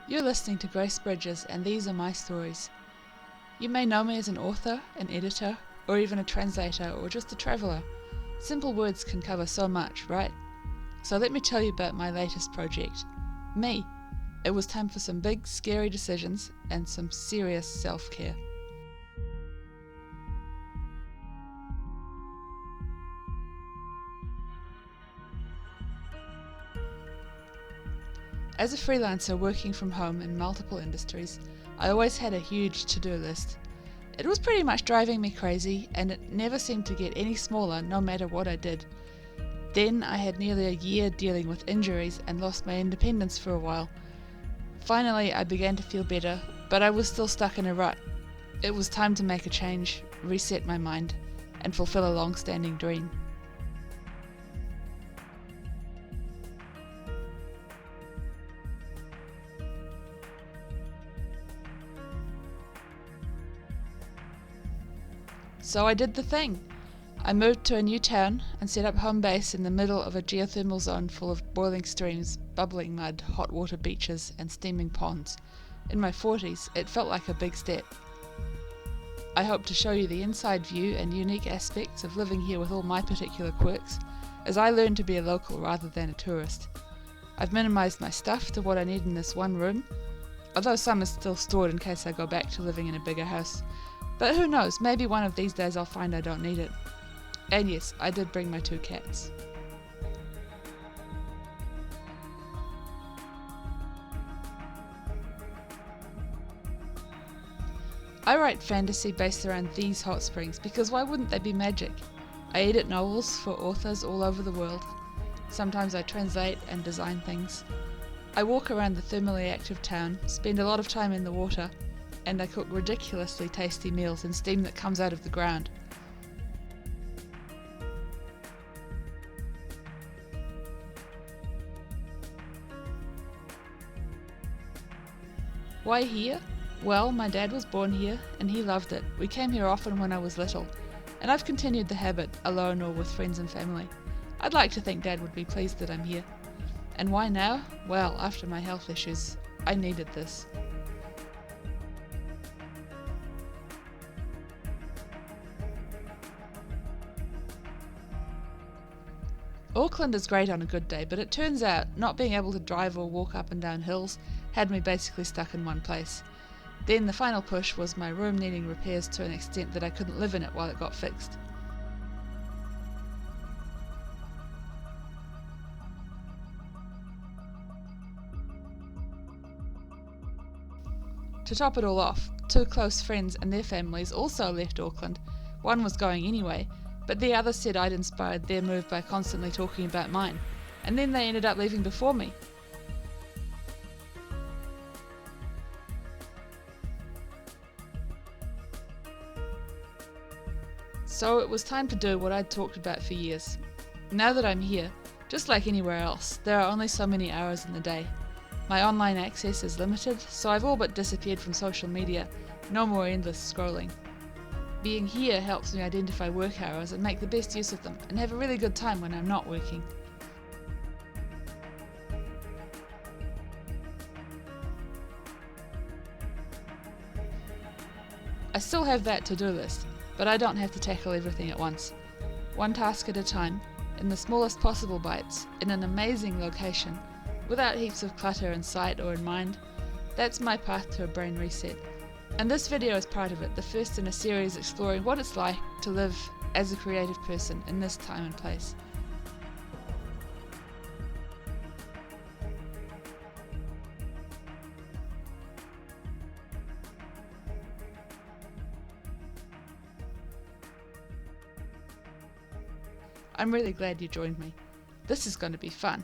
You're listening to Grace Bridges, and these are my stories. You may know me as an author, an editor, or even a translator, or just a traveller. Simple words can cover so much, right? So let me tell you about my latest project. Me. It was time for some big, scary decisions and some serious self-care. As a freelancer working from home in multiple industries, I always had a huge to-do list. It was pretty much driving me crazy, and it never seemed to get any smaller no matter what I did. Then I had nearly a year dealing with injuries and lost my independence for a while. Finally, I began to feel better, but I was still stuck in a rut. It was time to make a change, reset my mind, and fulfill a long-standing dream. So I did the thing. I moved to a new town and set up home base in the middle of a geothermal zone full of boiling streams, bubbling mud, hot water beaches, and steaming ponds. In my 40s, it felt like a big step. I hope to show you the inside view and unique aspects of living here with all my particular quirks, as I learned to be a local rather than a tourist. I've minimised my stuff to what I need in this one room, although some is still stored in case I go back to living in a bigger house. But who knows, maybe one of these days I'll find I don't need it. And yes, I did bring my 2 cats. I write fantasy based around these hot springs because why wouldn't they be magic? I edit novels for authors all over the world. Sometimes I translate and design things. I walk around the thermally active town, spend a lot of time in the water, and I cook ridiculously tasty meals in steam that comes out of the ground. Why here? Well, my dad was born here and he loved it. We came here often when I was little, and I've continued the habit, alone or with friends and family. I'd like to think Dad would be pleased that I'm here. And why now? Well, after my health issues, I needed this. Auckland is great on a good day, but it turns out not being able to drive or walk up and down hills had me basically stuck in one place. Then the final push was my room needing repairs to an extent that I couldn't live in it while it got fixed. To top it all off, 2 close friends and their families also left Auckland. One was going anyway, but the other said I'd inspired their move by constantly talking about mine, and then they ended up leaving before me. So it was time to do what I'd talked about for years. Now that I'm here, just like anywhere else, there are only so many hours in the day. My online access is limited, so I've all but disappeared from social media. No more endless scrolling. Being here helps me identify work hours and make the best use of them, and have a really good time when I'm not working. I still have that to-do list, but I don't have to tackle everything at once. One task at a time, in the smallest possible bites, in an amazing location, without heaps of clutter in sight or in mind. That's my path to a brain reset. And this video is part of it, the first in a series exploring what it's like to live as a creative person in this time and place. I'm really glad you joined me. This is going to be fun.